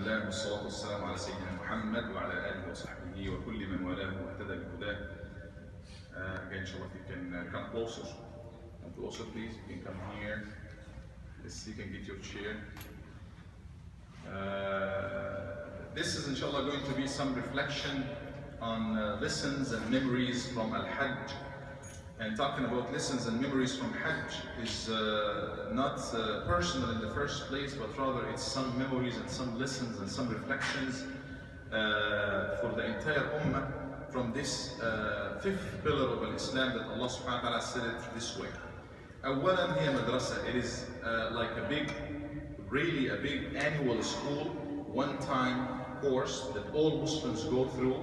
لله والصلاة والسلام على سيدنا محمد وعلى آله وصحبه وكل من والاه واهتدى بهداه. Again, inshallah, if you can come closer. Come closer, please. You can come here. Let's see, you can get your chair. This is, inshallah, going to be some reflection on lessons and memories from Al-Hajj. And talking about lessons and memories from Hajj is not personal in the first place, but rather it's some memories and some lessons and some reflections for the entire Ummah from this fifth pillar of Islam that Allah subhanahu wa ta'ala said it this way. أولاً هي مدرسة. It is like a big, really a big annual school, one-time course that all Muslims go through,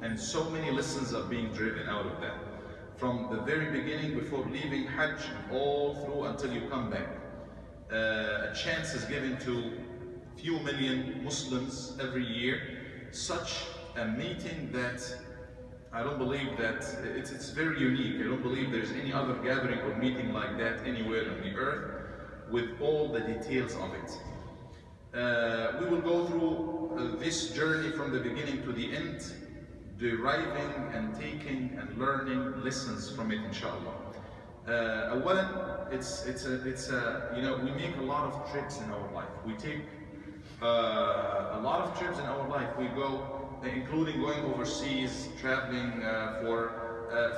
and so many lessons are being driven out of that. From the very beginning, before leaving Hajj, all through until you come back. A chance is given to few million Muslims every year. Such a meeting that I don't believe that it's very unique. I don't believe there's any other gathering or meeting like that anywhere on the earth with all the details of it. We will go through this journey from the beginning to the end, deriving and taking and learning lessons from it, inshallah. We make a lot of trips in our life. We take a lot of trips in our life. We go, including going overseas, traveling for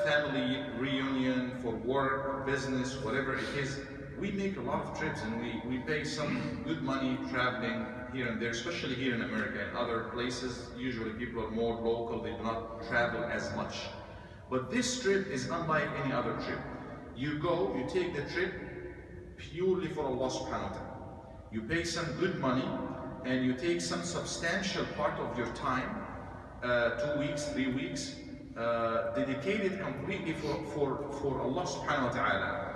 family reunion, for work, business, whatever it is. We make a lot of trips and we pay some good money traveling here and there, especially here in America and other places. Usually people are more local, they do not travel as much. But this trip is unlike any other trip. You go, you take the trip purely for Allah subhanahu wa ta'ala. You pay some good money and you take some substantial part of your time, 2 weeks, 3 weeks, dedicated completely for Allah subhanahu wa ta'ala.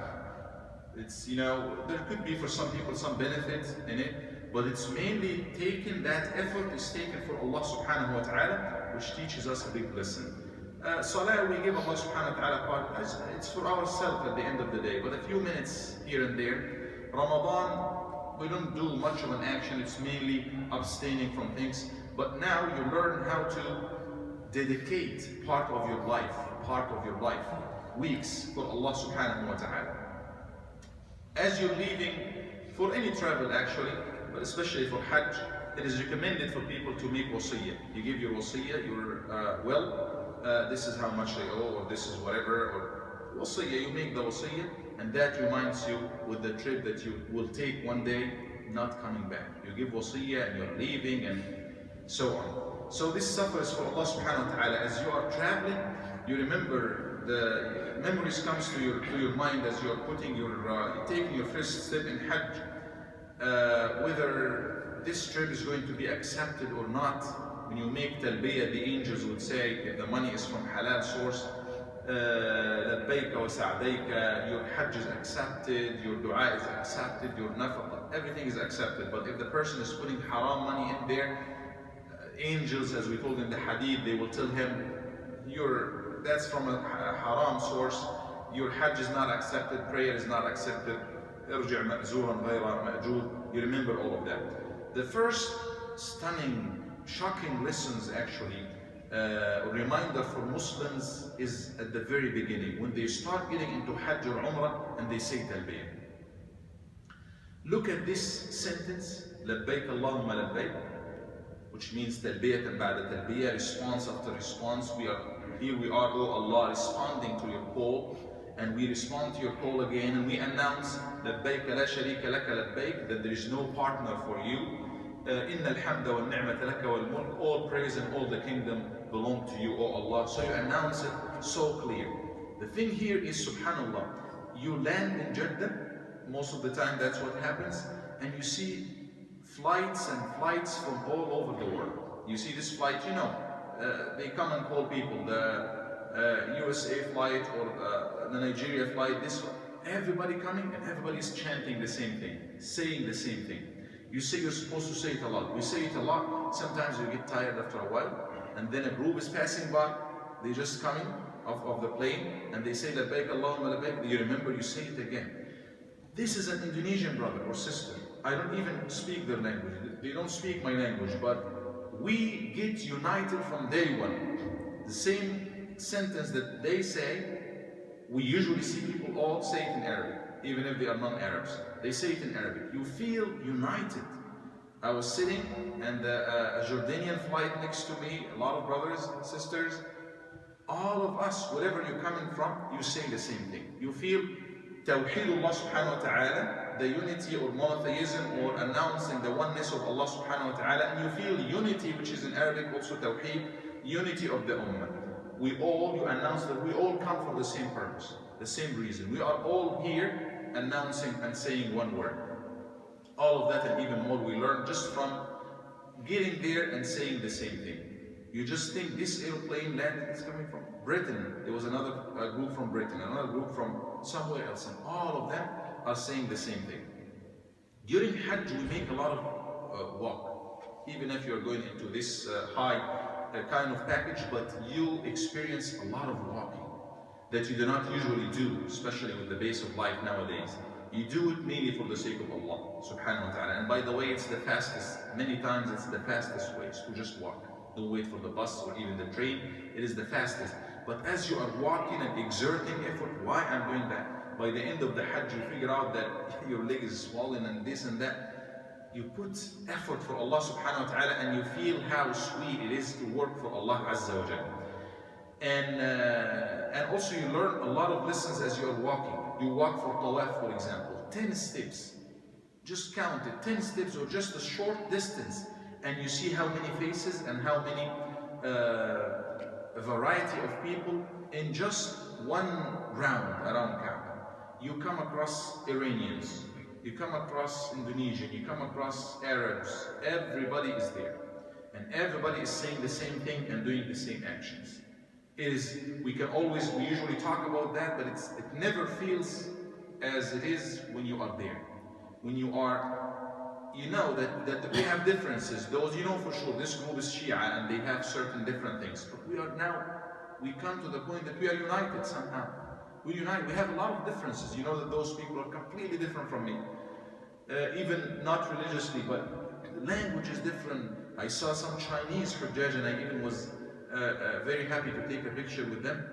It's, there could be for some people some benefit in it, but it's mainly taken, that effort is taken for Allah subhanahu wa ta'ala, which teaches us a big lesson. Salah, we give Allah subhanahu wa ta'ala part, it's for ourselves at the end of the day, but a few minutes here and there. Ramadan, we don't do much of an action, it's mainly abstaining from things. But now you learn how to dedicate part of your life, weeks for Allah subhanahu wa ta'ala. As you're leaving, for any travel actually, but especially for Hajj, it is recommended for people to make wasiyah. You give your wasiyah, this is how much I owe, or this is whatever, or wasiyah, you make the wasiyah, and that reminds you with the trip that you will take one day, not coming back. You give wasiyah and you're leaving and so on. So this suffers for Allah subhanahu wa ta'ala. As you are traveling, you remember, the memories comes to your mind as you are taking your first step in Hajj, whether this trip is going to be accepted or not. When you make talbiyah, the angels would say, if the money is from halal source, labbayka wa sa'dayka, your Hajj is accepted, your dua is accepted, your nafaqa, everything is accepted. But if the person is putting haram money in there, angels, as we told in the hadith, they will tell him, that's from a haram source, your Hajj is not accepted, prayer is not accepted, ارجع مأزورا غير مأجور. You remember all of that. The first stunning, shocking lessons actually, reminder for Muslims is at the very beginning, when they start getting into Hajj or Umrah and they say Talbiyah. Look at this sentence, لبيك اللهم لبيك, which means talbiyatan ba'da talbiyah, response after response. Here we are, oh Allah, responding to your call, and we respond to your call again, and we announce labbayka la sharika laka labbayk, that there is no partner for you. Inna alhamda wal ni'mata laka wal mulk, all praise and all the kingdom belong to you, oh Allah. So you announce it so clear. The thing here is, subhanallah, you land in Jeddah, most of the time that's what happens, and you see flights and flights from all over the world. You see this flight, they come and call people, the USA flight or the Nigeria flight, everybody coming and everybody's chanting the same thing, saying the same thing. You say you're supposed to say it a lot. We say it a lot, sometimes you get tired after a while, and then a group is passing by, they just coming off of the plane, and they say labbaik Allahumma labbaik, you remember, you say it again. This is an Indonesian brother or sister. I don't even speak their language. they don't speak my language, but we get united from day one. The same sentence that they say, we usually see people all say it in Arabic, even if they are non-Arabs. They say it in Arabic. You feel united. I was sitting and a Jordanian flight next to me, a lot of brothers, sisters, all of us, wherever you're coming from, you say the same thing. You feel Tawheedullah subhanahu wa ta'ala, the unity or monotheism or announcing the oneness of Allah subhanahu wa ta'ala, and you feel unity, which is in Arabic also Tawheed, unity of the Ummah. You announce that we all come for the same purpose, the same reason. We are all here announcing and saying one word. All of that and even more we learn just from getting there and saying the same thing. You just think this airplane landed, it's coming from Britain. There was another group from Britain, another group from somewhere else, and all of them are saying the same thing. During Hajj, we make a lot of walk. Even if you're going into this high kind of package, but you experience a lot of walking that you do not usually do, especially with the base of life nowadays. You do it mainly for the sake of Allah subhanahu wa ta'ala. And by the way, it's the fastest. Many times it's the fastest way to just walk. Don't wait for the bus or even the train. It is the fastest. But as you are walking and exerting effort, why I'm doing that? By the end of the Hajj, you figure out that your leg is swollen and this and that. You put effort for Allah subhanahu wa ta'ala and you feel how sweet it is to work for Allah Azza wa Jalla. And also you learn a lot of lessons as you are walking. You walk for tawaf, for example, 10 steps. Just count it, 10 steps or just a short distance, and you see how many faces and how many variety of people in just one round around Kaaba. You come across Iranians, you come across Indonesian, you come across Arabs. Everybody is there, and everybody is saying the same thing and doing the same actions. We usually talk about that, but it never feels as it is when you are there. When you are, you know that we have differences. Those, you know for sure, this group is Shia and they have certain different things. But we come to the point that we are united somehow. We unite. We have a lot of differences. You know that those people are completely different from me. Even not religiously, but the language is different. I saw some Chinese Hujjaj and I even was very happy to take a picture with them.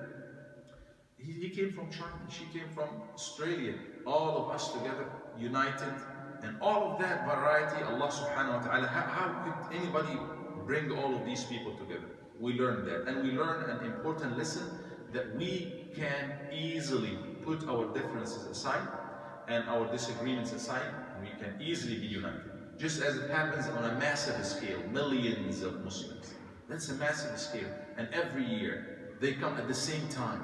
He came from China, she came from Australia. All of us together, united, and all of that variety, Allah subhanahu wa ta'ala, how could anybody bring all of these people together? We learn that, and we learn an important lesson that we can easily put our differences aside and our disagreements aside, and we can easily be united. Just as it happens on a massive scale, millions of Muslims. That's a massive scale, and every year they come at the same time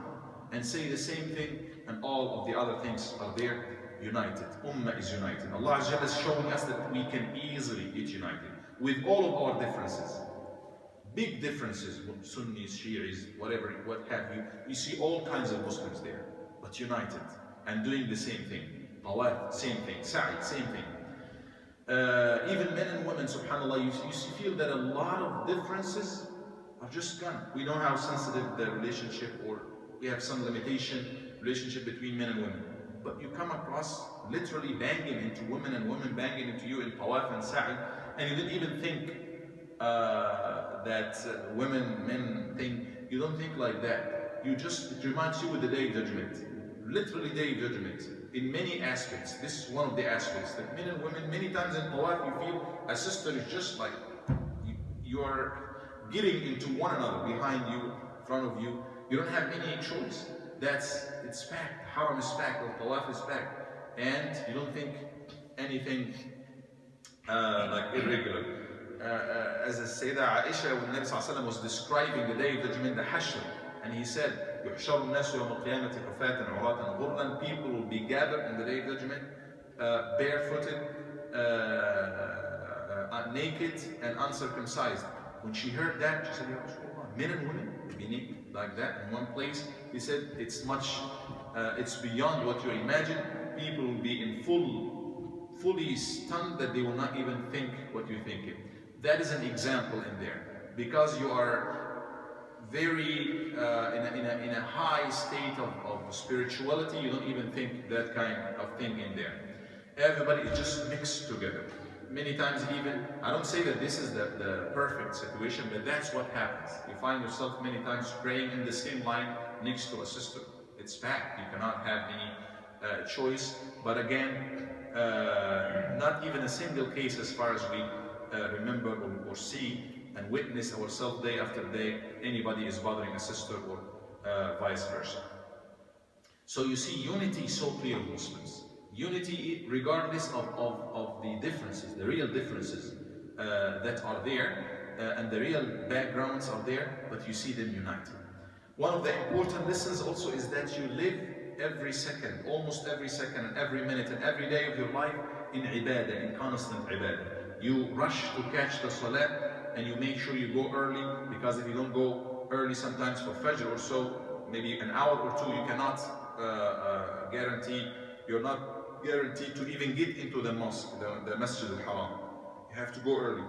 and say the same thing, and all of the other things are there, united. Ummah is united. Allah Azza wa Jalla is showing us that we can easily get united with all of our differences. Big differences, Sunnis, Shi'is, whatever, what have you. You see all kinds of Muslims there, but united and doing the same thing. Tawaf, same thing. Sa'i, same thing. Even men and women, subhanAllah, you feel that a lot of differences are just gone. We know how sensitive the relationship, or we have some relationship between men and women. But you come across literally banging into women and women banging into you in tawaf and sa'i, and you didn't even think that men think. You don't think like that. It reminds you of the Day of Judgment. Literally Day of Judgment. In many aspects, this is one of the aspects that men and women, many times in tawaf, you feel a sister is just like you are getting into one another, behind you, in front of you. You don't have any choice. It's packed. Haram is packed, or tawaf is packed, and you don't think anything like irregular. As Sayyidah Aisha, when Nabi Sallallahu Alaihi Wasallam was describing the Day of Judgment, the Hashr, and he said, يحشر الناس يوم القيامة حفاة عراة غرلا. People will be gathered in the Day of Judgment, barefooted, naked, and uncircumcised. When she heard that, she said, Ya Rasulullah, men and women will be naked like that in one place. He said, it's beyond what you imagine. People will be in fully stunned that they will not even think what you're thinking. That is an example in there, because you are very in a high state of spirituality. You don't even think that kind of thing in there. Everybody is just mixed together. Many times even, I don't say that this is the perfect situation, but that's what happens. You find yourself many times praying in the same line next to a sister. It's fact, you cannot have any choice. But again, not even a single case as far as we remember or see and witness ourselves day after day, anybody is bothering a sister or vice versa. So you see, unity is so clear of Muslims. Unity regardless of the differences, the real differences that are there, and the real backgrounds are there, but you see them united. One of the important lessons also is that you live every second, almost every second and every minute and every day of your life in ibadah, in constant ibadah. You rush to catch the salah and you make sure you go early, because if you don't go early sometimes for Fajr or so, maybe an hour or two, you cannot you're not guaranteed to even get into the mosque, the Masjid al-Haram. You have to go early.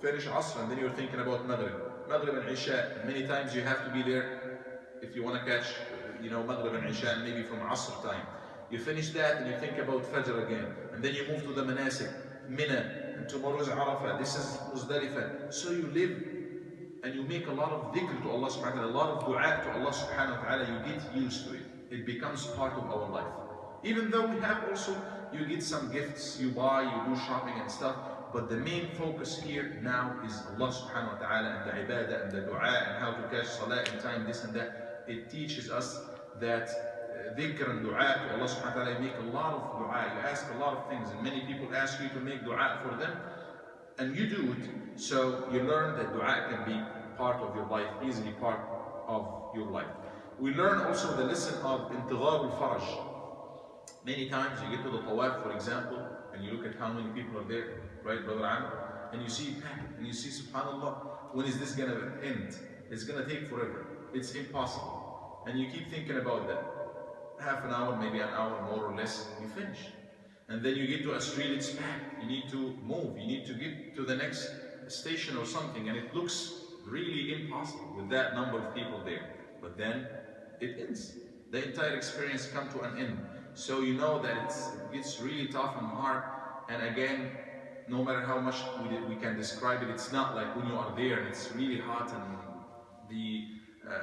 Finish Asr and then you're thinking about Maghrib and Isha. Many times you have to be there if you want to catch, Maghrib and Isha, and maybe from Asr time. You finish that and you think about Fajr again. And then you move to the Manasik, Mina, and tomorrow is Arafah, this is Muzdalifah. So you live and you make a lot of dhikr to Allah subhanahu wa ta'ala, a lot of dua to Allah subhanahu wa ta'ala. You get used to it. It becomes part of our life. Even though we have also, you get some gifts, you buy, you do shopping and stuff, but the main focus here now is Allah subhanahu wa ta'ala and the ibadah and the dua and how to catch salah in time, this and that. It teaches us that dhikr and dua to Allah subhanahu wa ta'ala, you make a lot of dua, you ask a lot of things, and many people ask you to make dua for them, and you do it, so you learn that dua can be part of your life, easily part of your life. We learn also the lesson of intighar al-faraj. Many times you get to the tawaf, for example, and you look at how many people are there, right, Brother Amr? And you see packed, and you see, subhanAllah, when is this going to end? It's going to take forever. It's impossible. And you keep thinking about that. Half an hour, maybe an hour, more or less, you finish. And then you get to a street, it's packed. You need to move. You need to get to the next station or something, and it looks really impossible with that number of people there. But then it ends. The entire experience comes to an end. So you know that it gets really tough and hard. And again, no matter how much we can describe it, it's not like when you are there and it's really hot and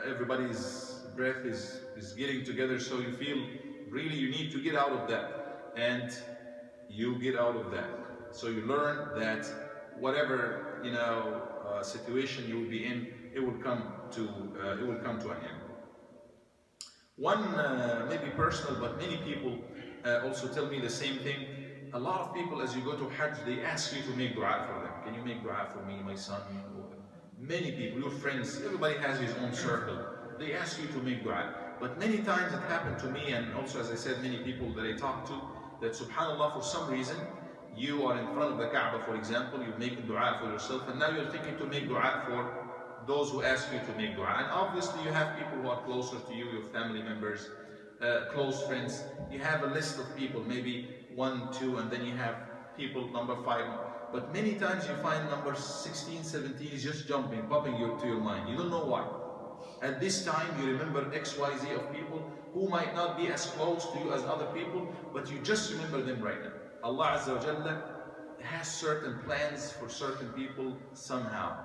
everybody's breath is getting together. So you feel really you need to get out of that, and you get out of that. So you learn that whatever situation you will be in, it will come to an end. One maybe personal, but many people also tell me the same thing. A lot of people, as you go to Hajj, they ask you to make dua for them. Can you make dua for me, my son? Many people, your friends, everybody has his own circle. They ask you to make dua. But many times it happened to me, and also, as I said, many people that I talk to, that subhanAllah, for some reason, you are in front of the Kaaba, for example, you make dua for yourself, and now you're thinking to make dua for those who ask you to make dua. And obviously you have people who are closer to you, your family members, close friends. You have a list of people, maybe 1, 2, and then you have people number 5. But many times you find number 16, 17 is just popping to your mind. You don't know why. At this time you remember XYZ of people who might not be as close to you as other people, but you just remember them right now. Allah Azza wa Jalla has certain plans for certain people somehow.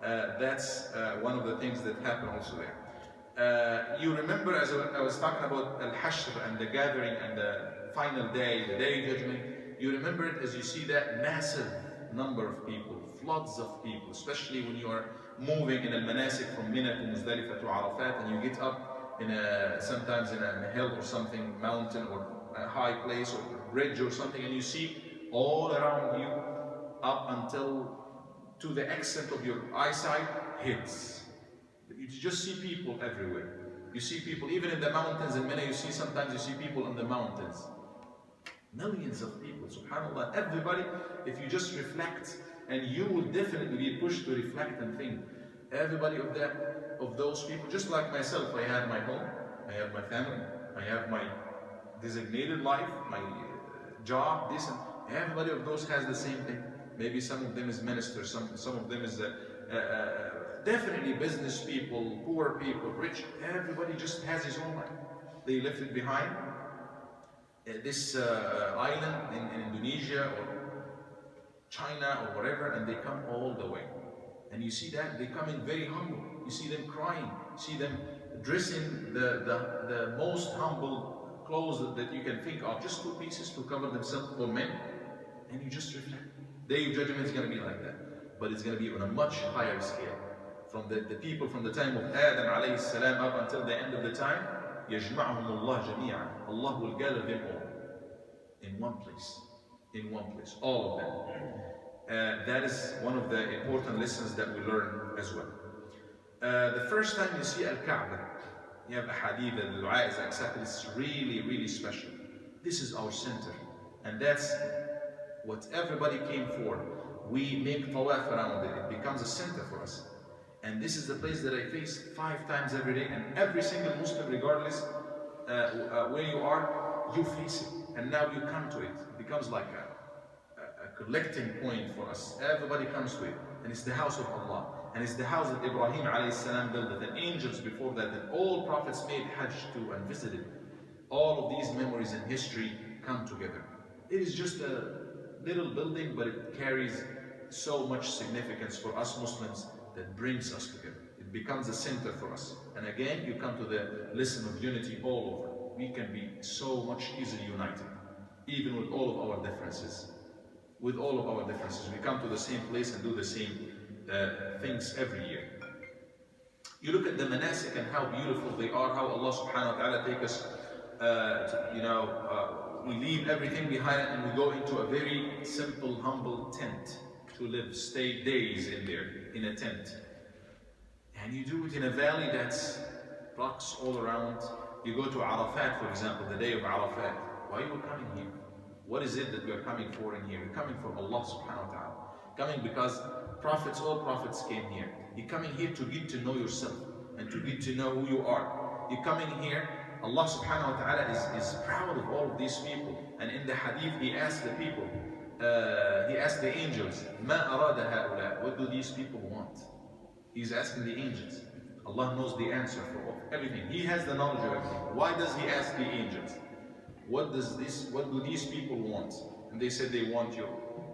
That's one of the things that happen also there. You remember, as I was talking about Al-Hashr and the gathering and the final day, the day of judgment, you remember it as you see that massive number of people, floods of people, especially when you are moving in Al-Manasik from Mina to Muzdalifah to Arafat, and you get up in sometimes in a hill or something, mountain or a high place or bridge or something, and you see all around you up until to the extent of your eyesight hits. You just see people everywhere. You see people even in the mountains in Mina. Sometimes you see people in the mountains. Millions of people, subhanAllah. Everybody, if you just reflect, and you will definitely be pushed to reflect and think. Everybody of those people, just like myself, I have my home, I have my family, I have my designated life, my job, this, and everybody of those has the same thing. Maybe some of them is ministers, some of them is definitely business people, poor people, rich. Everybody just has his own life. They left it behind. This island in Indonesia or China or whatever, and they come all the way. And you see that they come in very humble. You see them crying. You see them dressing the most humble clothes that you can think of, just 2 pieces to cover themselves for men. And you just reflect. Day of judgment is going to be like that, but it's going to be on a much higher scale. From the people from the time of Adam alayhi salam up until the end of the time, يجمعهم الله جميعا. Allah will gather them all in one place. In one place, all of them. That is one of the important lessons that we learn as well. The first time you see Al-Kaaba, you have a hadith that the dua is accepted. It's really, really special. This is our center, and that's what everybody came for. We make tawaf around it. It becomes a center for us. And this is the place that I face 5 times every day, and every single Muslim, regardless where you are, you face it. And now you come to it. It becomes like a collecting point for us. Everybody comes to it. And it's the house of Allah. And it's the house that Ibrahim alayhi salam built it. And angels before that, and all prophets made Hajj to and visited. All of these memories and history come together. It is just a little building, but it carries so much significance for us Muslims that brings us together. It becomes a center for us. And again, you come to the lesson of unity all over. We can be so much easily united, even with all of our differences. With all of our differences, we come to the same place and do the same things every year. You look at the manasik and how beautiful they are, how Allah subhanahu wa ta'ala take us, we leave everything behind and we go into a very simple, humble tent to live, stay days in there, in a tent. And you do it in a valley that's rocks all around. You go to Arafat, for example, the day of Arafat. Why are you coming here? What is it that we are coming for in here? We're coming for Allah subhanahu wa ta'ala. Coming because all prophets came here. You're coming here to get to know yourself and to get to know who you are. You're coming here, Allah subhanahu wa ta'ala is proud of all of these people. And in the hadith, He asked the people, He asked the angels, مَا أَرَادَ هَؤُلَاء? What do these people want? He's asking the angels. Allah knows the answer for everything. He has the knowledge of everything. Why does He ask the angels? What do these people want? And they said they want you.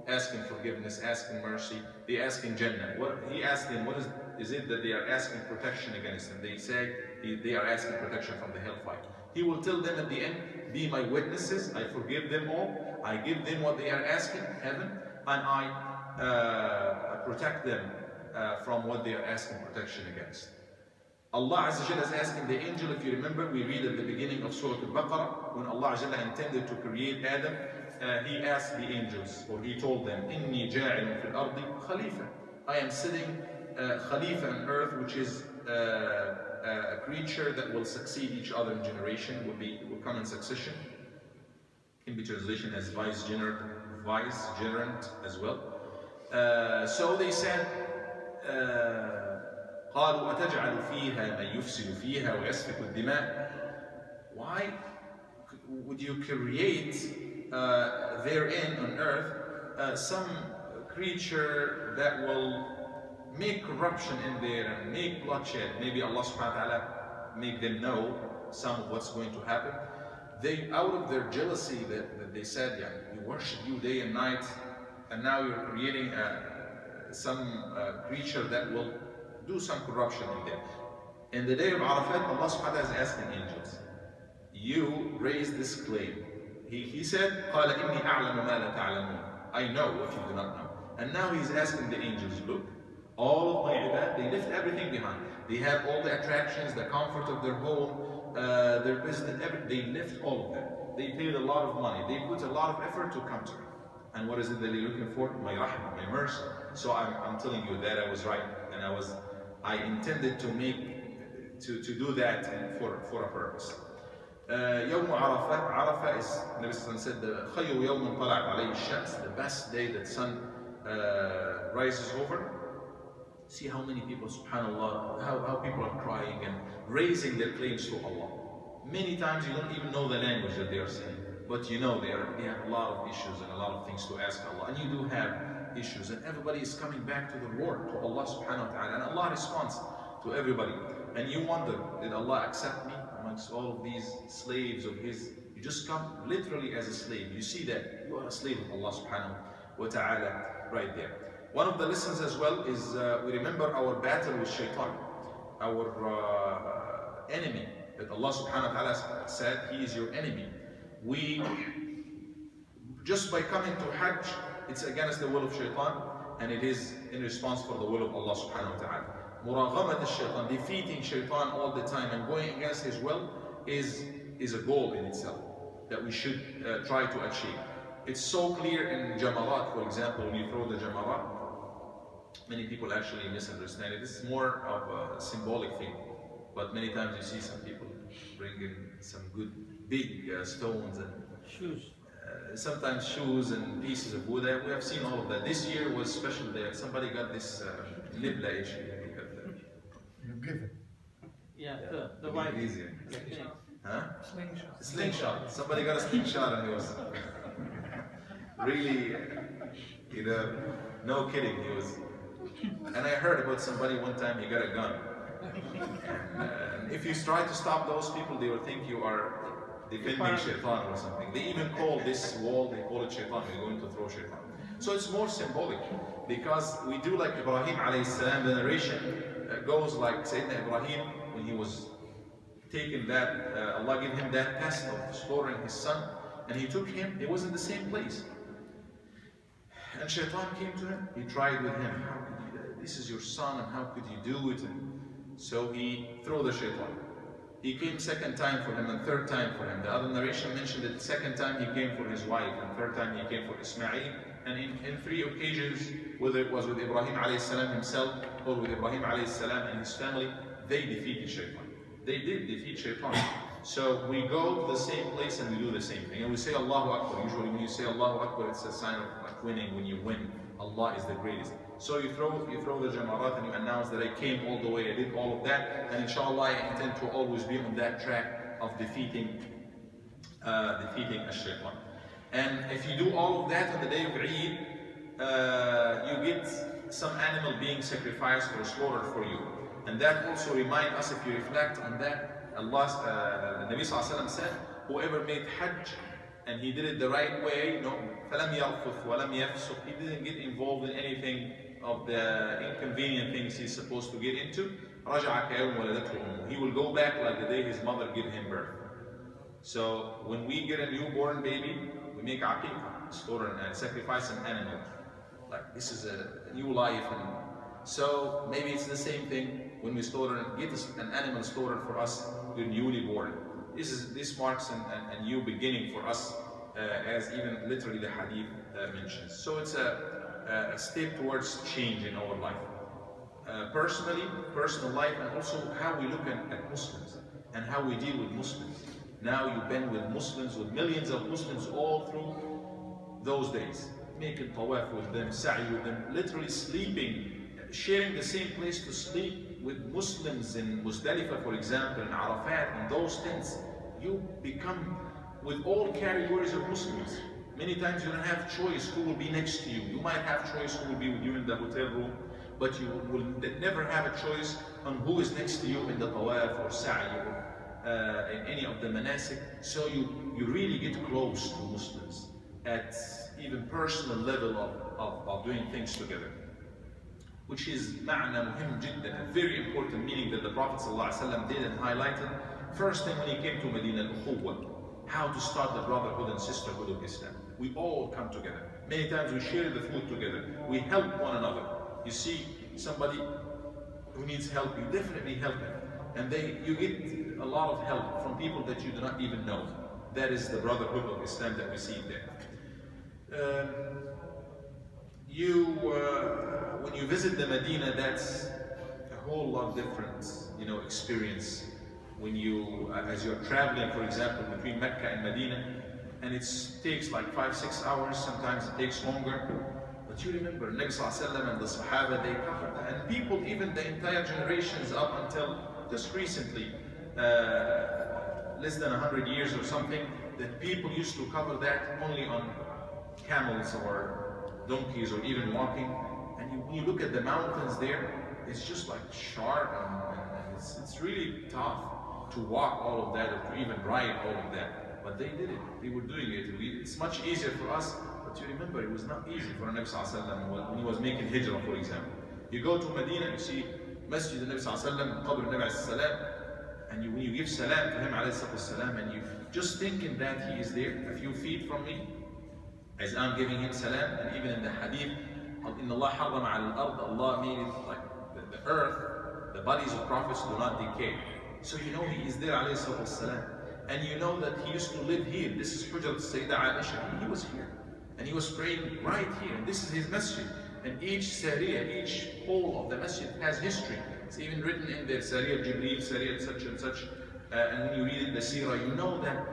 Asking forgiveness, asking mercy, they asking Jannah. He asked them, what is it that they are asking protection against? And they say they are asking protection from the hellfire. He will tell them at the end, be my witnesses, I forgive them all, I give them what they are asking, heaven, and I protect them from what they are asking protection against. Allah Azza wa Jalla is asking the angel, if you remember, we read at the beginning of Surah Al-Baqarah, when Allah Azza wa Jalla intended to create Adam, He asked the angels, or He told them, إِنِّي جَاعِلٌ فِي الْأَرْضِ خَلِيفَةً. I am sitting Khalifa on earth, which is a creature that will succeed each other in generation, will come in succession. Can be translated as vicegerent as well. So they said, قالوا أتجعل فيها من يفسد فيها ويسفك الدماء. Why would you create therein on earth some creature that will make corruption in there and make bloodshed? Maybe Allah subhanahu wa ta'ala make them know some of what's going to happen. They, out of their jealousy that they said, yeah, we worship you day and night, and now you're creating some creature that will do some corruption in there. In the day of Arafat, Allah subhanahu wa ta'ala is asking angels, you raise this claim. He said, قَالَ إِنِّي أَعْلَمُ مَا لَا تَعْلَمُونَ. I know what you do not know. And now He's asking the angels, look, all of my ibad, they left everything behind. They have all the attractions, the comfort of their home, their business, they left all of them. They paid a lot of money. They put a lot of effort to come to me. And what is it that they're looking for? My rahmah, my mercy. So I'm telling you that I was right, and I intended to do that for a purpose. يوم عرفة. Arafah is, Nabi Sallallahu said, the خير يوم طلعت عليه الشمس, the best day that sun rises over. See how many people, subhanAllah, how people are crying and raising their claims to Allah. Many times you don't even know the language that they are saying, but you know they have a lot of issues and a lot of things to ask Allah, and you do have issues, and everybody is coming back to the Lord, to Allah subhanahu wa ta'ala, and Allah responds to everybody. And you wonder, did Allah accept me amongst all of these slaves of His? You just come literally as a slave. You see that you are a slave of Allah subhanahu wa ta'ala. right there. One of the lessons as well is we remember our battle with shaitan, our enemy, that Allah subhanahu wa ta'ala said he is your enemy. We, just by coming to Hajj, it's against the will of shaitan, and it is in response for the will of Allah subhanahu wa ta'ala. Muraghamat al-shaitan, defeating shaitan all the time and going against his will is a goal in itself that we should try to achieve. It's so clear in Jamarat, for example, when you throw the Jamarat, many people actually misunderstand it. This is more of a symbolic thing, but many times you see some people bring in some good big stones and shoes. Sometimes shoes and pieces of wood. We have seen all of that. This year was special there. Somebody got this nibla issue. You give it. Yeah, the white. Easier. Huh? Slingshot. Slingshot. Somebody got a slingshot and he was really, no kidding. He was. And I heard about somebody one time, he got a gun. And if you try to stop those people, they will think you are defending shaitan or something. They even call this wall, they call it shaitan, we're going to throw shaitan. So it's more symbolic, because we do like Ibrahim alayhi salam, the narration goes like Sayyidina Ibrahim, when he was taken that, Allah gave him that test of slaughtering his son, and he took him, it was in the same place. And shaitan came to him, he tried with him, how could you, this is your son, and how could you do it? And so he threw the shaitan. He came second time for him and third time for him. The other narration mentioned that the second time he came for his wife, and third time he came for Ismail. And in 3 occasions, whether it was with Ibrahim alayhi salam himself or with Ibrahim alayhi salam and his family, they defeated shaitan. They did defeat shaitan. So we go to the same place and we do the same thing. And we say Allahu Akbar. Usually when you say Allahu Akbar, it's a sign of like winning. When you win, Allah is the greatest. So you throw the Jamarat and you announce that I came all the way, I did all of that, and inshallah I intend to always be on that track of defeating ash-shaytan. And if you do all of that on the day of Eid, you get some animal being sacrificed or slaughtered for you. And that also reminds us, if you reflect on that, Allah, the Nabi Sallallahu Alaihi Wasallam said, whoever made Hajj and he did it the right way, no, فَلَمْ يَرْفُثْ وَلَمْ يَفْسُقْ, he didn't get involved in anything of the inconvenient things he's supposed to get into, رَجَعَ كَيَوْمْ وَلَدَتْهُ أُمُّهُ, he will go back like the day his mother gave him birth. So when we get a newborn baby, we make aqiqah, slaughter and sacrifice an animal. Like this is a new life. And so maybe it's the same thing when we slaughter and get an animal slaughtered for us, we're newly born. This marks a new beginning for us, as even literally the hadith mentions. So it's a step towards change in our life. Personal life, and also how we look at Muslims and how we deal with Muslims. Now you've been with Muslims, with millions of Muslims all through those days, making tawaf with them, sa'i with them, literally sleeping, sharing the same place to sleep with Muslims in Muzdalifah, for example, in Arafat, in those tents. You become with all categories of Muslims. Many times you don't have choice who will be next to you. You might have choice who will be with you in the hotel room, but you will never have a choice on who is next to you in the tawaf or sa'i or in any of the manasik. So you really get close to Muslims at even personal level of doing things together, which is ma'na muhim jiddan, a very important meaning that the Prophet ﷺ did and highlighted. First thing when he came to Medina, al-ukhuwa, how to start the brotherhood and sisterhood of Islam. We all come together. Many times we share the food together. We help one another. You see somebody who needs help, you definitely help them. And you get a lot of help from people that you do not even know. That is the brotherhood of Islam that we see there. When you visit the Medina, that's a whole lot different, experience. When as you're traveling, for example, between Mecca and Medina, and it takes like 5-6 hours, sometimes it takes longer. But you remember, Nabi Sallallahu Alaihi Wasallam and the Sahaba, they covered that. And people, even the entire generations up until just recently, less than 100 years or something, that people used to cover that only on camels or donkeys or even walking. And when you look at the mountains there, it's just like sharp and it's really tough to walk all of that or to even ride all of that. But they did it. They were doing it. It's much easier for us But you remember, it was not easy for Nabi Sallallahu Alaihi Wasallam when he was making hijrah, for example. You go to Medina, you see Masjid Nabi Sallallahu Alaihi Wasallam, Qabr Nabi Alayhi Salam, and when you give salam to him Alayhi Salam, and you just thinking that he is there a few feet from me, as I'm giving him salam, and even in the hadith, إن الله حرم على الأرض, Allah made it like the earth, the bodies of prophets do not decay. So you know he is there alayhi salam. And you know that he used to live here. This is Hujrat Sayyidah Aisha. He was here. And he was praying right here. And this is his masjid. And each Sariyah, each hole of the masjid has history. It's even written in there, Sariyah Jibreel, Sariyah such and such. And when you read in the Seerah, you know that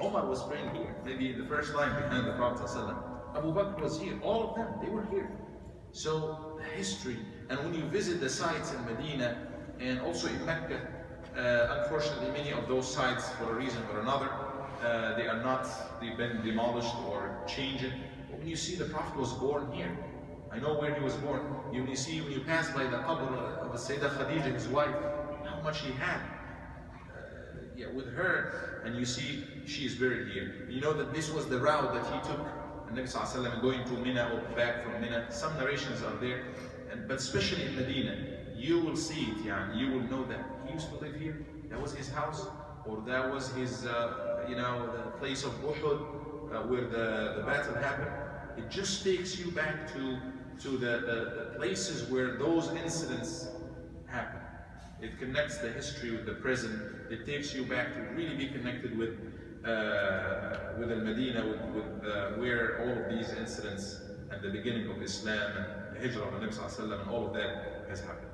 Umar was praying here. Maybe the first line behind the Prophet ﷺ. Abu Bakr was here. All of them, they were here. So the history. And when you visit the sites in Medina and also in Mecca, unfortunately many of those sites, for a reason or another, they've been demolished or changed. But when you see the Prophet was born here, I know where he was born. When you pass by the qabr of Sayyidah Khadija, his wife, how much he had with her, and you see she is buried here. You know that this was the route that he took, and Nabi Sallallahu Alaihi Wasallam, going to Mina or back from Mina. Some narrations are there, but especially in Medina, you will see it. You will know that he used to live here. That was his house, or that was his, the place of Uhud, where the battle happened. It just takes you back to the places where those incidents happen. It connects the history with the present. It takes you back to really be connected with Al-Medina, with where all of these incidents at the beginning of Islam and the Hijrah of the Nabi Sallallahu Alaihi Wasallam and all of that has happened.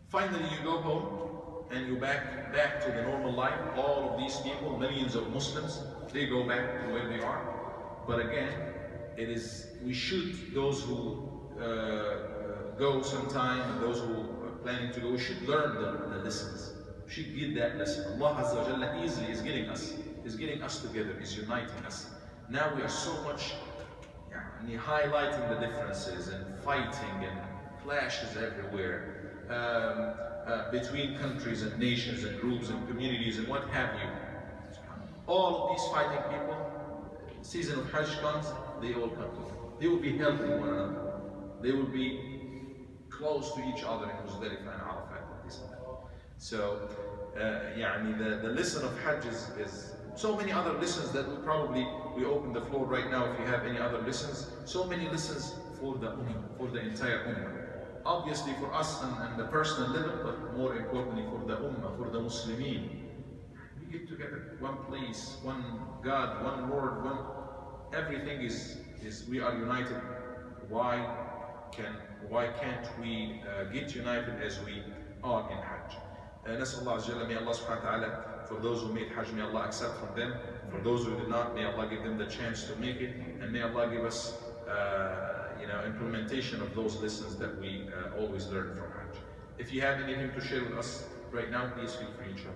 Finally, you go home and you back to the normal life. All of these people, millions of Muslims, they go back to where they are. But again, those who go sometime and those who are planning to go, we should learn the lessons. We should get that lesson. Allah Azza wa Jalla easily is getting us together, is uniting us. Now we are so much highlighting the differences and fighting and clashes everywhere between countries and nations and groups and communities and what have you. All of these fighting people, season of Hajj comes, they all come together. They will be helping one another. They will be close to each other in Muzdalifah and Arafat and this and that. So, the lesson of Hajj is so many other lessons that we open the floor right now if you have any other lessons. So many lessons for the Ummah, for the entire Ummah. Obviously for us and the personal level, but more importantly for the Ummah, for the Muslimin. We get together, one place, one God, one Lord, everything is we are united. Why can't we get united as we are in Hajj? نسأل الله عز وجل, may Allah subhanahu wa ta'ala, for those who made Hajj, may Allah accept from them. For those who did not, may Allah give them the chance to make it, and may Allah give us implementation of those lessons that we always learn from Hajj. If you have anything to share with us right now, please feel free, inshallah.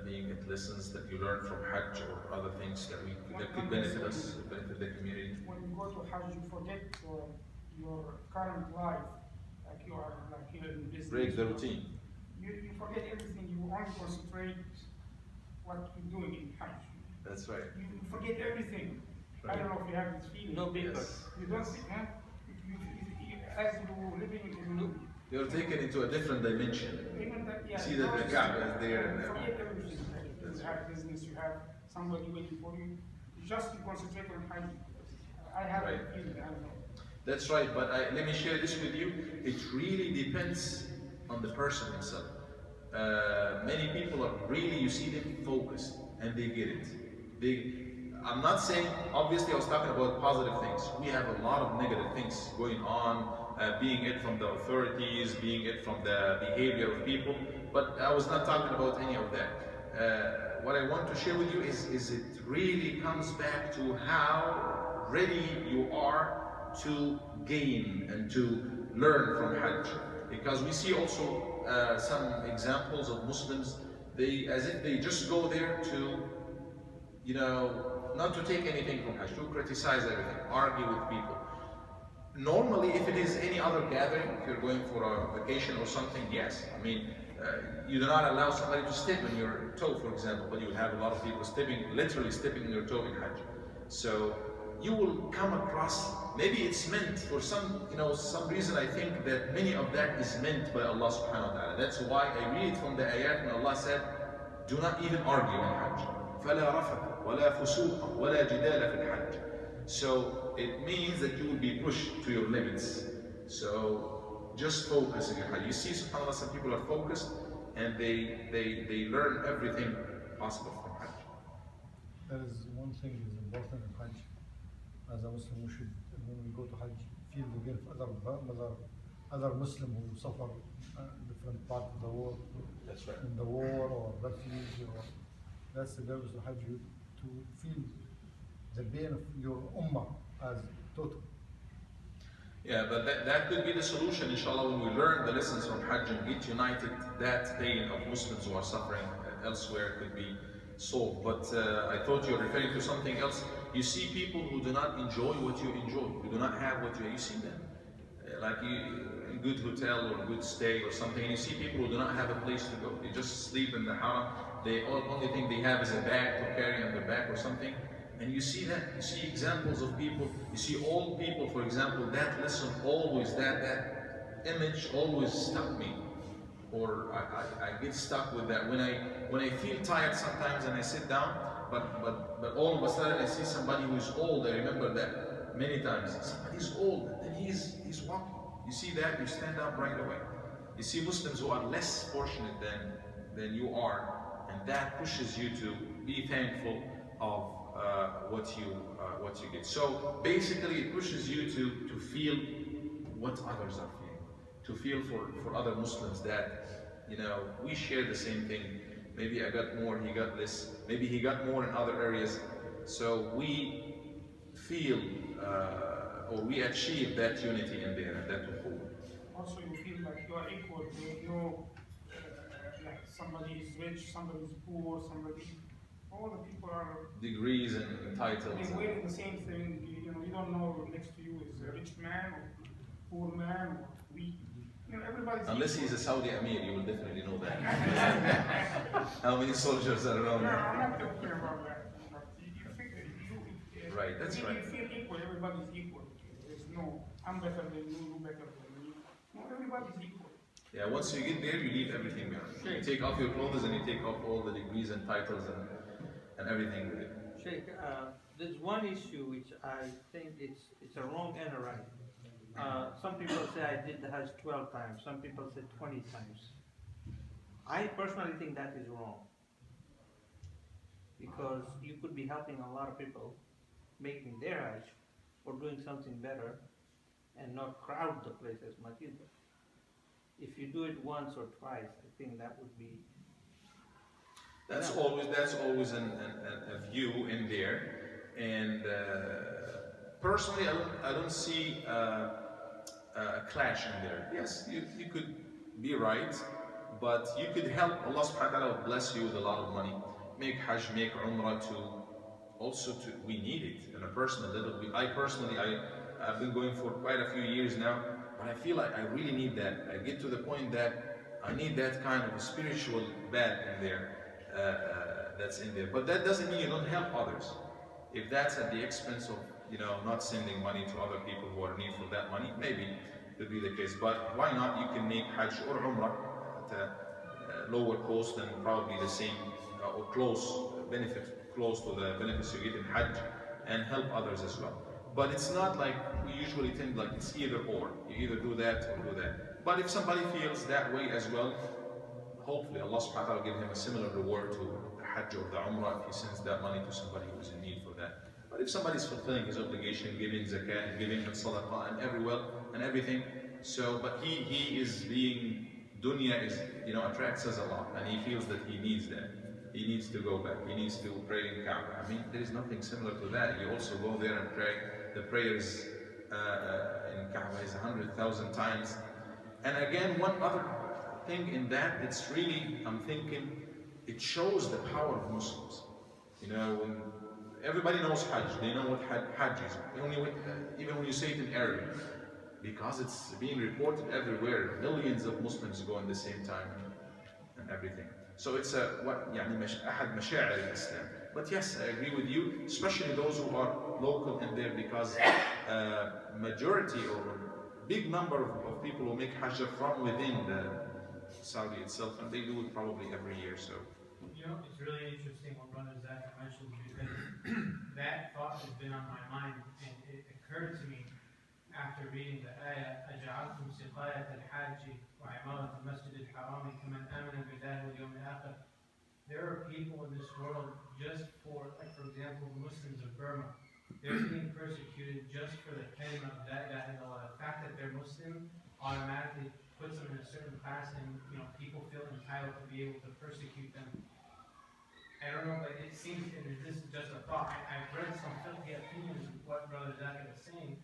Being it lessons that you learn from Hajj or other things that could benefit us, benefit the community. When you go to Hajj, you forget your current life, like you're in business. Break the routine. You forget everything. You only concentrate what you're doing in Hajj. That's right. You forget everything. Right. I don't know if you have this feeling. No paper. Yes. You don't see, huh? As you're living in You're taken into a different dimension. even that, yeah, See that the Kaaba is there. you forget everything. You have business, you have somebody waiting for you. You just concentrate on Hajj. I have Right. a feeling, I don't know. That's right, but let me share this with you. It really depends on the person himself. Many people are really, you see them focused and they get it. I'm not saying, obviously I was talking about positive things. We have a lot of negative things going on, being it from the authorities, being it from the behavior of people, but I was not talking about any of that. What I want to share with you is it really comes back to how ready you are to gain and to learn from Hajj. Because we see also some examples of Muslims, as if they just go there to, not to take anything from Hajj, to criticize everything, argue with people. Normally, if it is any other gathering, if you're going for a vacation or something, yes. I mean, You do not allow somebody to step on your toe, for example, but you will have a lot of people stepping, literally stepping on your toe in Hajj. So you will come across, maybe it's meant for some, some reason. I think that many of that is meant by Allah subhanahu wa ta'ala. That's why I read from the ayat when Allah said, do not even argue in Hajj. فَلَا رَفَثَ وَلَا فُسُوقَ وَلَا جِدَالَ فِي الْحَجِّ. So it means that you will be pushed to your limits. So just focus in your Hajj. You see, subhanAllah, some people are focused and they learn everything possible from Hajj. There is one thing is important in Hajj. As a Muslim, we should, when we go to Hajj, feel the pain of other Muslim who suffer different parts of the world. That's right. In the war or refuge, or that's the purpose of Hajj, to feel the pain of your ummah as total. Yeah, but that could be the solution, inshallah, when we learn the lessons from Hajj and get united, that pain of Muslims who are suffering elsewhere could be solved. But I thought you were referring to something else. You see people who do not enjoy what you enjoy, who do not have what you see them. Like a good hotel or a good stay or something, and you see people who do not have a place to go. They just sleep in the haram. The only thing they have is a bag to carry on their back or something. And you see that, you see examples of people, you see old people, for example, that lesson always, that image always stuck me. Or I get stuck with that. When I feel tired sometimes and I sit down, but all of a sudden I see somebody who is old. I remember that many times. Somebody's old and he's walking. You see that, you stand up right away. You see Muslims who are less fortunate than you are, and that pushes you to be thankful of what you get. So basically, it pushes you to feel what others are feeling, to feel for other Muslims that we share the same thing. Maybe I got more, he got less. Maybe he got more in other areas. So we feel or we achieve that unity in there and that ukhuwah. Also, you feel like you are equal. You know, like somebody is rich, somebody is poor, all the people are Degrees and titles. They're wearing the same thing. You don't know next to you is a rich man or poor man or weak. Everybody's Unless equal. he's a Saudi Amir, you will definitely know that. How many soldiers are around No, him? I'm not talking about that. But you figure, Right, that's right. You feel equal. Everybody's equal. There's no, I'm better than you better than me. No, everybody's equal. Yeah, once you get there, you leave everything behind. You take off your clothes and you take off all the degrees and titles and everything with it. Sheikh, there's one issue which I think it's a wrong and a right. Some people say I did the Hajj 12 times, some people say 20 times. I personally think that is wrong. Because you could be helping a lot of people making their Hajj or doing something better and not crowd the place as much either. If you do it once or twice, I think that would be... That's always a view in there. And personally, I don't see a clash in there. Yes, you could be right, but you could help. Allah subhanahu wa ta'ala will bless you with a lot of money. Make Hajj, make Umrah we need it on a personal level. I've been going for quite a few years now, but I feel like I really need that. I get to the point that I need that kind of a spiritual bed in there, that's in there. But that doesn't mean you don't help others. If that's at the expense of not sending money to other people who are in need for that money, maybe could be the case. But why not? You can make Hajj or Umrah at a lower cost and probably the same or close to the benefits you get in Hajj, and help others as well. But it's not like we usually think like it's either or. You either do that or do that. But if somebody feels that way as well, hopefully Allah subhanahu wa ta'ala will give him a similar reward to the Hajj or the Umrah if he sends that money to somebody who is in need for that. But if somebody is fulfilling his obligation, giving zakah, giving sadaqah and everything, so but he is being, dunya is attracts us a lot, and he feels that he needs that. He needs to go back. He needs to pray in Kaaba. I mean, there is nothing similar to that. You also go there and pray. The prayers in Kaaba is 100,000 times. And again, one other thing in that, it's really, I'm thinking, it shows the power of Muslims. When everybody knows Hajj, they know what Hajj is. Even when you say it in Arabic, because it's being reported everywhere. Millions of Muslims go at the same time. and everything. So it's a يعني أحد مشاعر الإسلام. But yes, I agree with you, especially those who are local in there, because majority or big number of people who make Hajj are from within the Saudi itself, and they do it probably every year. So you know, it's really interesting what Brother Zach mentioned, because that thought has been on my mind, and it occurred to me after reading the ayah, أَجَعَلْتُمْ سِقَايَةَ الْحَاجِّ وَعِمَارَةَ الْمَسْجِدِ الْحَرَامِ كَمَنْ آمَنَ بِاللَّهِ وَالْيَوْمِ الْآخِرِ. There are people in this world just for, like for example, Muslims of Burma. They're being persecuted just for the kalima of la ilaha illallah. The fact that they're Muslim automatically puts them in a certain class, and people feel entitled to be able to persecute them. I don't know, but it seems, and this is just a thought. I've read some filthy opinions of what Brother Zach is saying,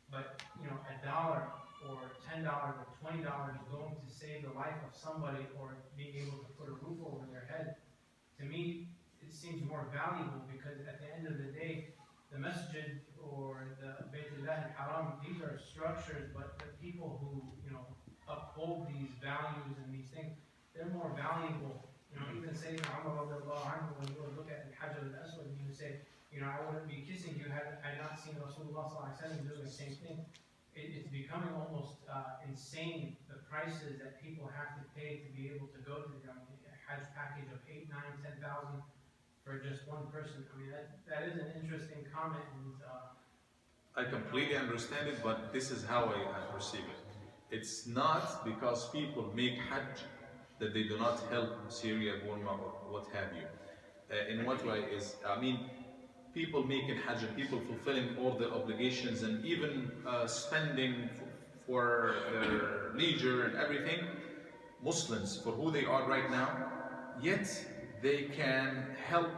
but $1 or $10 or $20 is going to save the life of somebody, or being able to put a roof over their head. To me, it seems more valuable, because at the end of the day, the masjid or the Bayt al-Haram, these are structures, but the people who uphold these values and these things, they're more valuable. Even Sayyidina Umar radiallahu anhu, when you would look at Al-Hajj al-Aswad, he would say, I wouldn't be kissing you had I not seen Rasulullah sallallahu alaihi wasallam doing the same thing. It's becoming almost insane, the prices that people have to pay to be able to go to the Hajj package of 8, 9, 10,000 for just one person. I mean, that is an interesting comment, and I completely understand it, but this is how I perceive it. It's not because people make Hajj that they do not help Syria, Burma, or what have you. In what way is, I mean, people making Hajj and people fulfilling all their obligations, and even spending for their leisure and everything, Muslims for who they are right now, yet they can help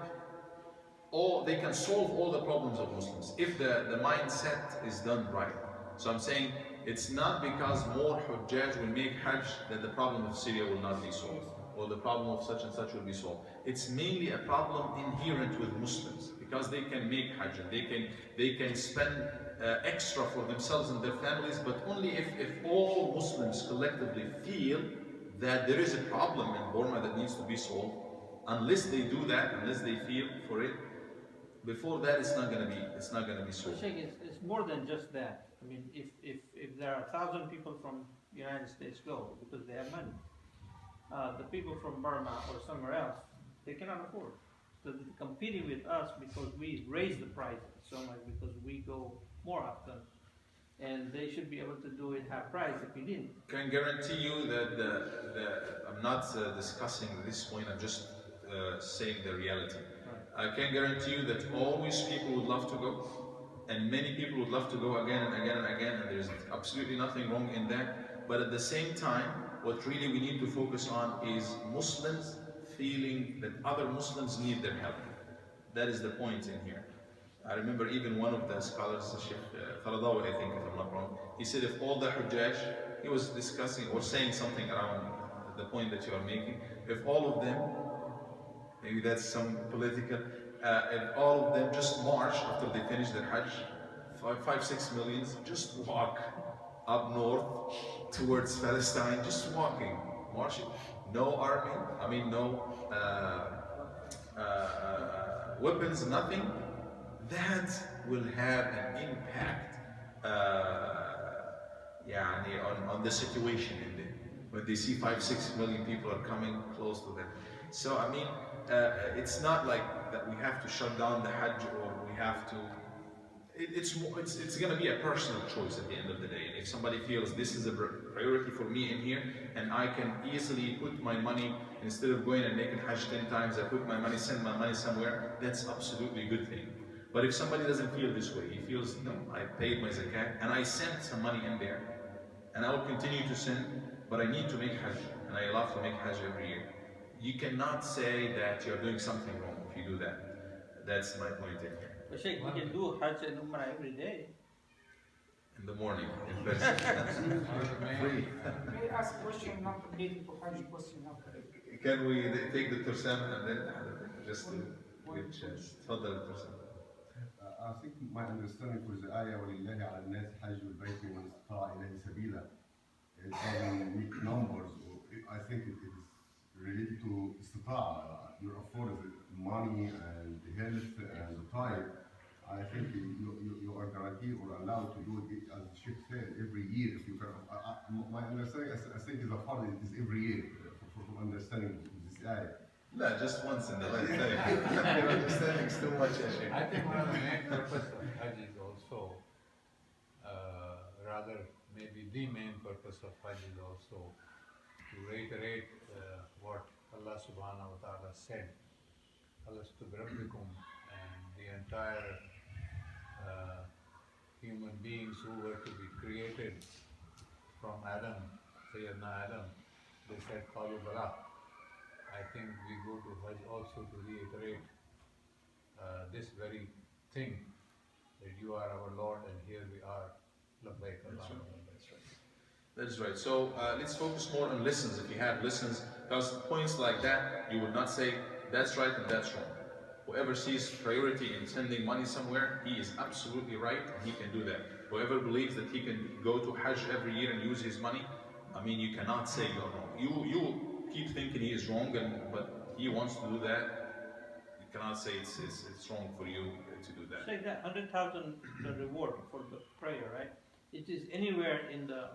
they can solve all the problems of Muslims if the mindset is done right. So I'm saying it's not because more Hujjaj will make Hajj that the problem of Syria will not be solved, or the problem of such and such will be solved. It's mainly a problem inherent with Muslims, because they can make Hajj and they can spend extra for themselves and their families, but only if all Muslims collectively feel that there is a problem in Burma that needs to be solved. Unless they do that, unless they feel for it, before that it's not gonna be solved. Sheikh, it's more than just that. I mean, if there are 1,000 people from the United States go because they have money, the people from Burma or somewhere else, they cannot afford. So they're competing with us because we raise the prices so much, because we go more often, and they should be able to do it half price if we didn't. Can guarantee you that I'm not discussing this point. I'm just saying the reality. I can guarantee you that always people would love to go, and many people would love to go again and again and again, and there's absolutely nothing wrong in that. But at the same time, what really we need to focus on is Muslims feeling that other Muslims need their help. That is the point in here. I remember even one of the scholars, Sheikh Qaradawi, I think, if I'm not wrong, he said if all the Hujjaj, he was discussing or saying something around the point that you are making, if all of them, maybe that's some political, if all of them just march after they finish their Hajj, 5-6 millions, just walk up north towards Palestine, just walking, marching, no army, I mean no weapons, nothing, that will have an impact on the situation in there. When they see 5-6 million people are coming close to them. So I mean, it's not like that we have to shut down the Hajj, or we have to. It's going to be a personal choice at the end of the day. And if somebody feels this is a priority for me in here, and I can easily put my money, instead of going and making Hajj 10 times, I put my money, send my money somewhere, that's absolutely a good thing. But if somebody doesn't feel this way, he feels, no, I paid my zakat, and I sent some money in there, and I will continue to send, but I need to make Hajj, and I love to make Hajj every year. You cannot say that you're doing something wrong if you do that. That's my point in here. But Sheikh, we can do Hajj and Umrah every day. In the morning, in person. Free. May I ask a question, not related to Hajj question? Can we take the Tursam and then just to give a chance? Tfadal Tursam. I think my understanding for the ayah وَلِلَّهِ عَلَى النَّاسِ حَجُّ الْبَيْتِ مَنِ اسْتَطَاعَ إِلَيْهِ سَبِيلًا, it doesn't meet numbers. I think it is related to istita'a, your afford money and health and the time. I think you are guaranteed or allowed to do it, as the Sheikh said, every year if you can. My understanding, I think, is a fard is every year from understanding this ayah. لا, just once in the lifetime. Your understanding is too much, ya Sheikh. I think one of the main purpose of Hajj is also, rather maybe the main purpose of Hajj is also to reiterate what Allah subhanahu wa ta'ala said, Alastu bi rabbikum, and the entire human beings who were to be created from Adam, Sayyidina Adam, they said Qalu Bala. I think we go to Hajj also to reiterate this very thing, that you are our Lord and here we are. Labbaik Allahumma. That's right. So let's focus more on lessons. If you have lessons, because points like that, you would not say that's right and that's wrong. Whoever sees priority in sending money somewhere, he is absolutely right and he can do that. Whoever believes that he can go to Hajj every year and use his money, I mean, you cannot say you're wrong. You keep thinking he is wrong, but he wants to do that. You cannot say it's wrong for you to do that. Say that 100,000 the reward for the prayer, right? It is anywhere in the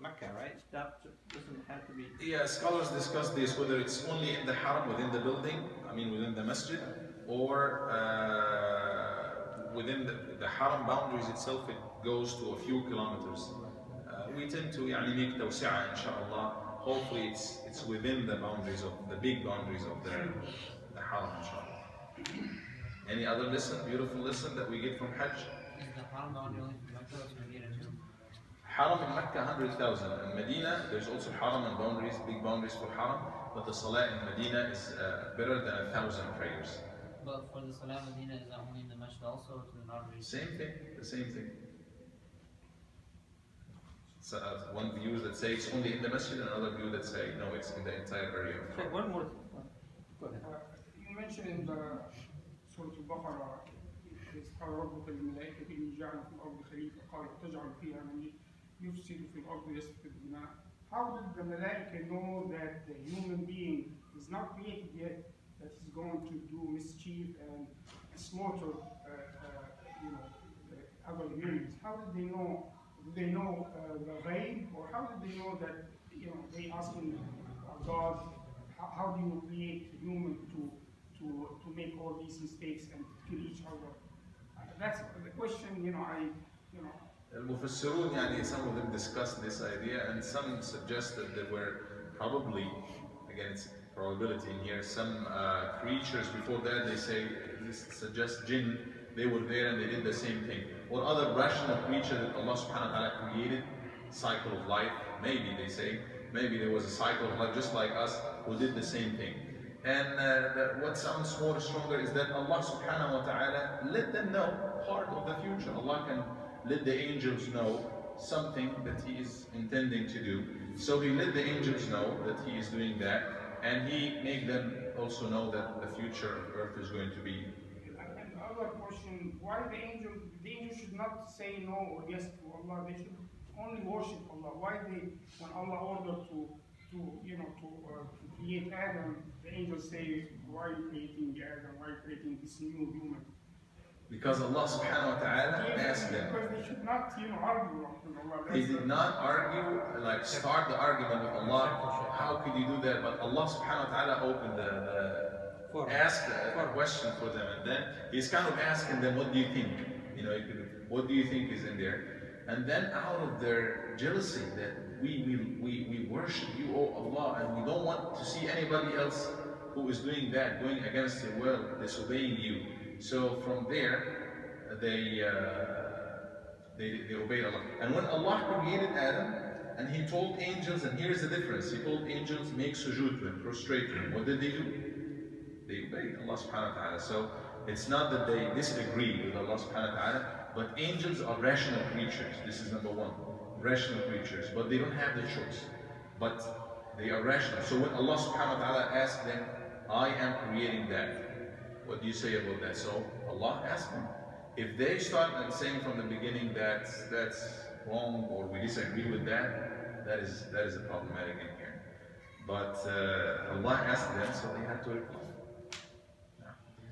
Mecca, right? That doesn't have to be. Yeah, scholars discuss this, whether it's only in the haram, within the building, I mean within the masjid, or within the haram boundaries itself, it goes to a few kilometers. We tend to make tawsi'a, inshallah. Hopefully it's within the boundaries of the big boundaries of the haram, inshallah. Any other lesson, beautiful lesson that we get from Hajj? Is the haram boundary only for Mecca or Medina too? Haram in Mecca 100,000. In Medina, there's also haram and boundaries, big boundaries for haram, but the salah in Medina is better than 1,000 prayers. But for the Salah Medina, is that only in the masjid also or to the boundaries? Same thing, the same thing. So, one view that say it's only in the masjid, and another view that say no, it's in the entire area. Say one more thing. Go ahead. You mentioned in the Surah Al-Baqarah, إذ قال ربك للملائكة إني جاعل في الأرض خليفة قال تجعل فيها من يفسد في الأرض ويسفك الدماء. How did the Malaika know that the human being is not created yet, that he's going to do mischief and slaughter other humans? How did they know? Did they know the ghaib, or how did they know that they asking God, how do you create a human to make all these mistakes and kill each other? That's the question. المفسرون, some of them discuss this idea, and some suggest that there were probably, again it's probability in here, some creatures before that, they say, this suggests jinn, they were there and they did the same thing. Or other rational creature that Allah subhanahu wa ta'ala created, cycle of life, maybe they say, maybe there was a cycle of life just like us who did the same thing. And what sounds more stronger is that Allah subhanahu wa ta'ala let them know part of the future. Allah can let the angels know something that He is intending to do. So He let the angels know that He is doing that, and He made them also know that the future of earth is going to be. And the other question, why the angels should not say no or yes to Allah, they should only worship Allah. Why when Allah ordered to create Adam, the angels say, why are you creating Adam, why are you creating this new human? Because Allah subhanahu wa ta'ala asked them. Because they should not argue with Allah. They did not argue, start the argument with Allah, how could you do that? But Allah subhanahu wa ta'ala opened asked a question for them, and then He's kind of asking them, what do you think? What do you think is in there? And then out of their jealousy that we worship you, O Allah, and we don't want to see anybody else who is doing that, going against your will, disobeying you. So from there, they obeyed Allah. And when Allah created Adam, and He told angels, and here's the difference, He told angels, make sujood to Him, prostrate to Him. What did they do? They obeyed Allah subhanahu wa ta'ala. So it's not that they disagree with Allah subhanahu wa ta'ala, but angels are rational creatures. This is number one. Rational creatures, but they don't have the choice. But they are rational. So when Allah subhanahu wa ta'ala asked them, I am creating that, what do you say about that? So Allah asked them. If they start saying from the beginning that that's wrong or we disagree with that, that is a problematic in here. But Allah asked them, so they had to reply.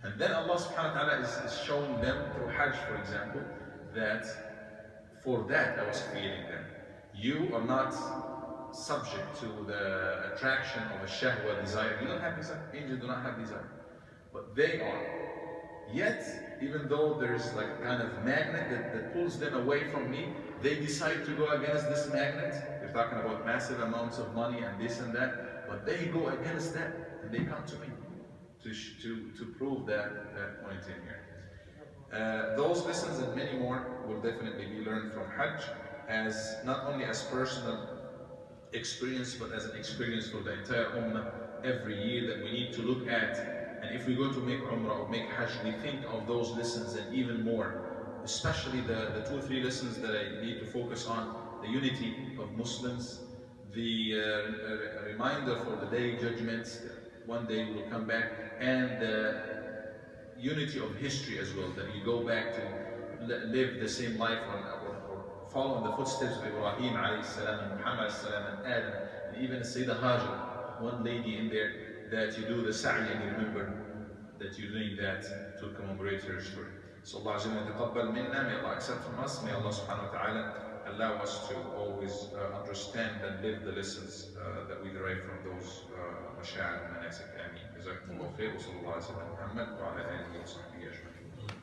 And then Allah subhanahu wa ta'ala is showing them through Hajj, for example, that for that I was creating them. You are not subject to the attraction of a shahwa desire. You don't have desire. Angels do not have desire. But they are. Yet, even though there's like a kind of magnet that pulls them away from me, they decide to go against this magnet. They're talking about massive amounts of money and this and that, but they go against that and they come to me to prove that point in here. Those lessons and many more will definitely be learned from Hajj, as not only as personal experience, but as an experience for the entire Ummah every year that we need to look at. And if we go to make Umrah or make Hajj, we think of those lessons and even more, especially the 2 or 3 lessons that I need to focus on: the unity of Muslims, the reminder for the day judgments, one day we will come back, and the unity of history as well, that you go back to live the same life or follow in the footsteps of Ibrahim alayhi salam and Muhammad salam and Adam and even Sayyidah Hajar, one lady in there, that you do the sa'i and you remember that you're doing that to commemorate her story. So Allah Azza wa taqabbal minna, may Allah accept from us, may Allah subhanahu wa ta'ala allow us to always understand and live the lessons that we derive from those masha'ir and manasik. Ameen. جزاكم الله خير وصلى الله على سيدنا محمد وعلى آله وصحبه أجمعين.